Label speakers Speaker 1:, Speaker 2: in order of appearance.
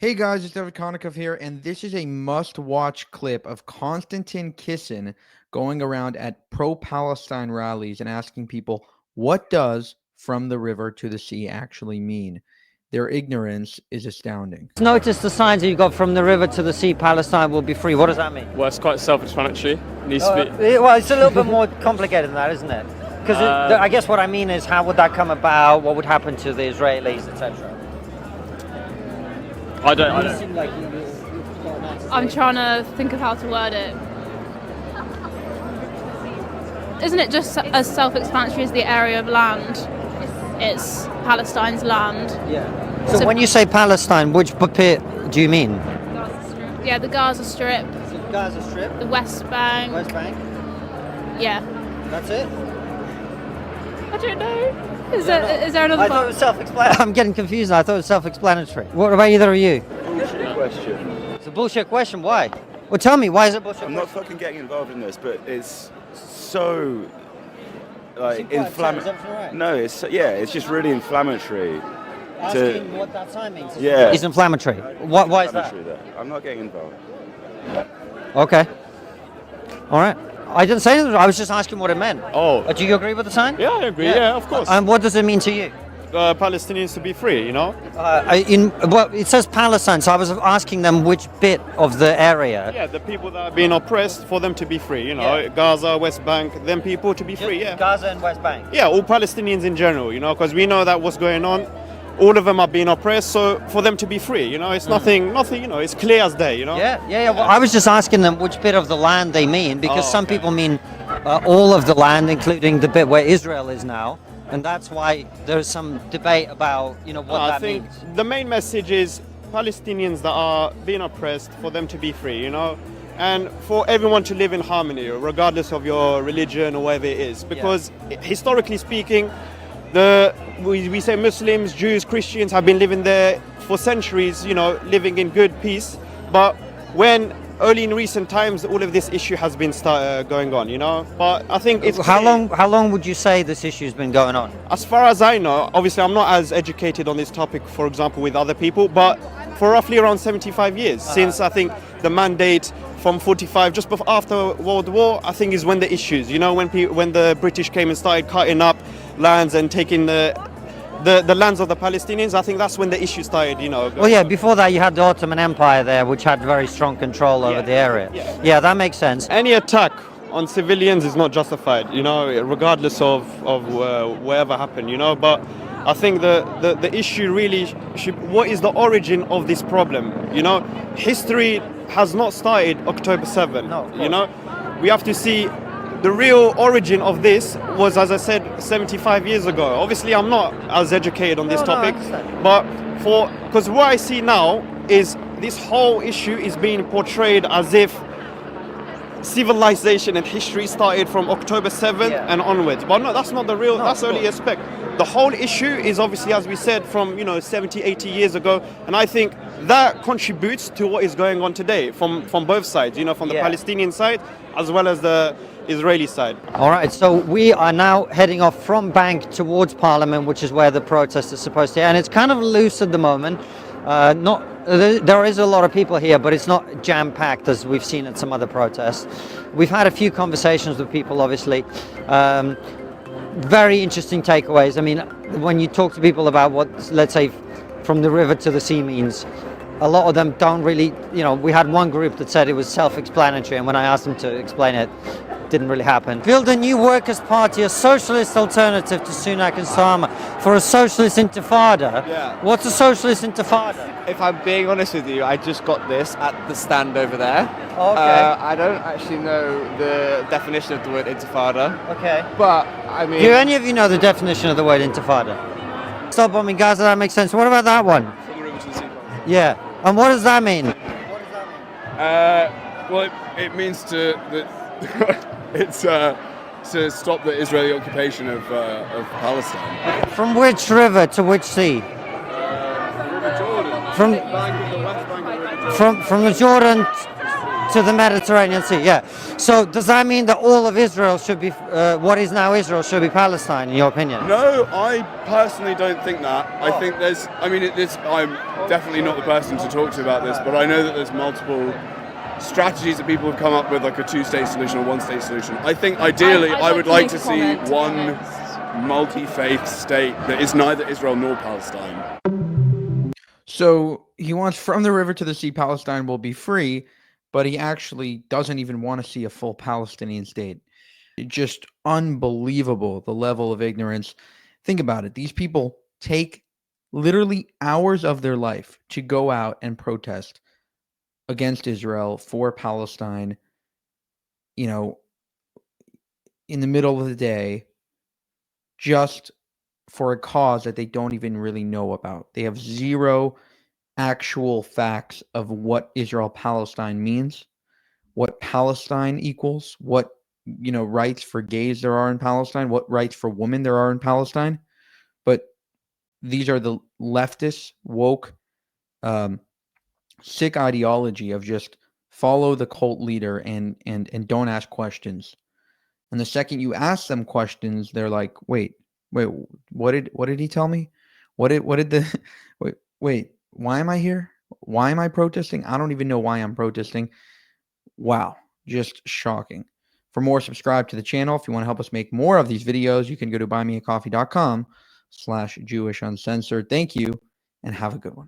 Speaker 1: Hey guys, it's David Konikov here, and this is a must-watch clip of Konstantin Kisin going around at pro-Palestine rallies and asking people, what does from the river to the sea actually mean? Their ignorance is astounding.
Speaker 2: Notice the signs that you got from the river to the sea, Palestine will be free. What does that mean?
Speaker 3: Well, it's quite self-explanatory. It needs to be.
Speaker 2: Well, it's a little bit more complicated than that, isn't it? Because I guess what I mean is, how would that come about? What would happen to the Israelis, etc.?
Speaker 3: I don't.
Speaker 4: I'm trying to think of how to word it. Isn't it just as self-explanatory as the area of land? It's Palestine's land.
Speaker 2: Yeah. So when you say Palestine, which bit do you mean?
Speaker 4: Yeah, the Gaza Strip,
Speaker 2: So Gaza Strip,
Speaker 4: the West Bank.
Speaker 2: West Bank.
Speaker 4: Yeah.
Speaker 2: That's it.
Speaker 4: I don't know. Is there another
Speaker 2: I thought it
Speaker 4: part?
Speaker 2: was self-explanatory. I'm getting confused now. I thought it was self-explanatory. What about either of you?
Speaker 5: Bullshit question.
Speaker 2: It's a bullshit question. Why? Well, tell me, why is it bullshit?
Speaker 5: I'm not fucking getting involved in this, but it's so like
Speaker 2: Is
Speaker 5: inflammatory.
Speaker 2: everything right?
Speaker 5: No, it's just really inflammatory.
Speaker 2: Asking what that sign means.
Speaker 5: Yeah.
Speaker 2: It's inflammatory. Why is that?
Speaker 5: Inflammatory there. I'm not getting involved.
Speaker 2: Okay. All right. I didn't say anything. I was just asking what it meant.
Speaker 3: Oh.
Speaker 2: Do you agree with the sign?
Speaker 3: Yeah, I agree. Yeah, of course.
Speaker 2: And what does it mean to you?
Speaker 3: Palestinians to be free, you know.
Speaker 2: Well, it says Palestine, so I was asking them which bit of the area.
Speaker 3: Yeah, the people that are being oppressed, for them to be free, you know.
Speaker 2: Yeah.
Speaker 3: Gaza, West Bank, them people to be free. Yeah.
Speaker 2: Gaza and West Bank.
Speaker 3: Yeah, all Palestinians in general, you know, because we know that what's going on. All of them are being oppressed, so for them to be free, you know, it's nothing, you know, it's clear as day, you know.
Speaker 2: Yeah. Well, I was just asking them which bit of the land they mean, because some people mean all of the land, including the bit where Israel is now. And that's why there's some debate about, you know, what
Speaker 3: I
Speaker 2: that
Speaker 3: think
Speaker 2: means.
Speaker 3: the main message is Palestinians that are being oppressed, for them to be free, you know, and for everyone to live in harmony, regardless of your religion or whatever it is. Because historically speaking, we say Muslims, Jews, Christians have been living there for centuries, you know, living in good peace. But when early in recent times, all of this issue has been going on, you know. But I think it's
Speaker 2: How long would you say this issue's been going on?
Speaker 3: as far as I know, obviously I'm not as educated on this topic, for example, with other people, but for roughly around 75 years, since I think the mandate from 45, just before, after World War, I think is when the issues, you know, when the British came and started cutting up lands and taking the lands of the Palestinians, I think that's when the issue started, you know.
Speaker 2: Well, yeah, before that you had the Ottoman Empire there, which had very strong control over the area. Yeah, that makes sense.
Speaker 3: Any attack on civilians is not justified, you know, regardless of whatever happened, you know. But I think the issue really what is the origin of this problem, you know? History has not started October 7, you know. We have to see the real origin of this was, as I said, 75 years ago. Obviously, I'm not as educated on this topic, but because what I see now is this whole issue is being portrayed as if civilization and history started from October 7 and onwards. But no, that's not the real, that's only aspect. The whole issue is obviously, as we said, from, you know, 70, 80 years ago. And I think that contributes to what is going on today from both sides, you know, from the Palestinian side as well as the Israeli side.
Speaker 2: All right, so we are now heading off from Bank towards Parliament, which is where the protest is supposed to be. And it's kind of loose at the moment. There is a lot of people here, but it's not jam-packed as we've seen at some other protests. We've had a few conversations with people, obviously. Very interesting takeaways. I mean, when you talk to people about what, let's say, from the river to the sea means, a lot of them don't really, you know, we had one group that said it was self-explanatory, and when I asked them to explain it, didn't really happen. Build a new workers' party, a socialist alternative to Sunak and Starmer for a socialist intifada.
Speaker 6: Yeah.
Speaker 2: What's a socialist intifada?
Speaker 6: If I'm being honest with you, I just got this at the stand over there.
Speaker 2: Okay.
Speaker 6: I don't actually know the definition of the word intifada,
Speaker 2: Okay.
Speaker 6: but I mean...
Speaker 2: Do any of you know the definition of the word intifada? Stop bombing Gaza, that makes sense. What about that one?
Speaker 7: From the river to the sea.
Speaker 2: Yeah. And what does that mean?
Speaker 7: Well, it means it's to stop the Israeli occupation of Palestine.
Speaker 2: From which river to which sea?
Speaker 7: The River Jordan.
Speaker 2: From
Speaker 7: Bank of the West Bank of the River Jordan.
Speaker 2: from the Jordan To the Mediterranean Sea, yeah. So does that mean that all of Israel should be, what is now Israel, should be Palestine, in your opinion?
Speaker 7: No, I personally don't think that. I think there's, I mean, I'm definitely not the person to talk to about this, but I know that there's multiple strategies that people have come up with, like a two-state solution or one-state solution. I think ideally I would like to see one multi-faith state that is neither Israel nor Palestine.
Speaker 1: So he wants from the river to the sea, Palestine will be free, but he actually doesn't even want to see a full Palestinian state. Just unbelievable, the level of ignorance. Think about it. These people take literally hours of their life to go out and protest against Israel, for Palestine, you know, in the middle of the day, just for a cause that they don't even really know about. They have zero actual facts of what Israel-Palestine means, what Palestine equals, what, you know, rights for gays there are in Palestine, what rights for women there are in Palestine. But these are the leftist, woke, sick ideology of just follow the cult leader and don't ask questions. And the second you ask them questions, they're like, wait, what did he tell me? What did the wait, why am I here? Why am I protesting? I don't even know why I'm protesting. Wow, just shocking. For more, subscribe to the channel. If you want to help us make more of these videos, you can go to buymeacoffee.com/JewishUncensored. Thank you, and have a good one.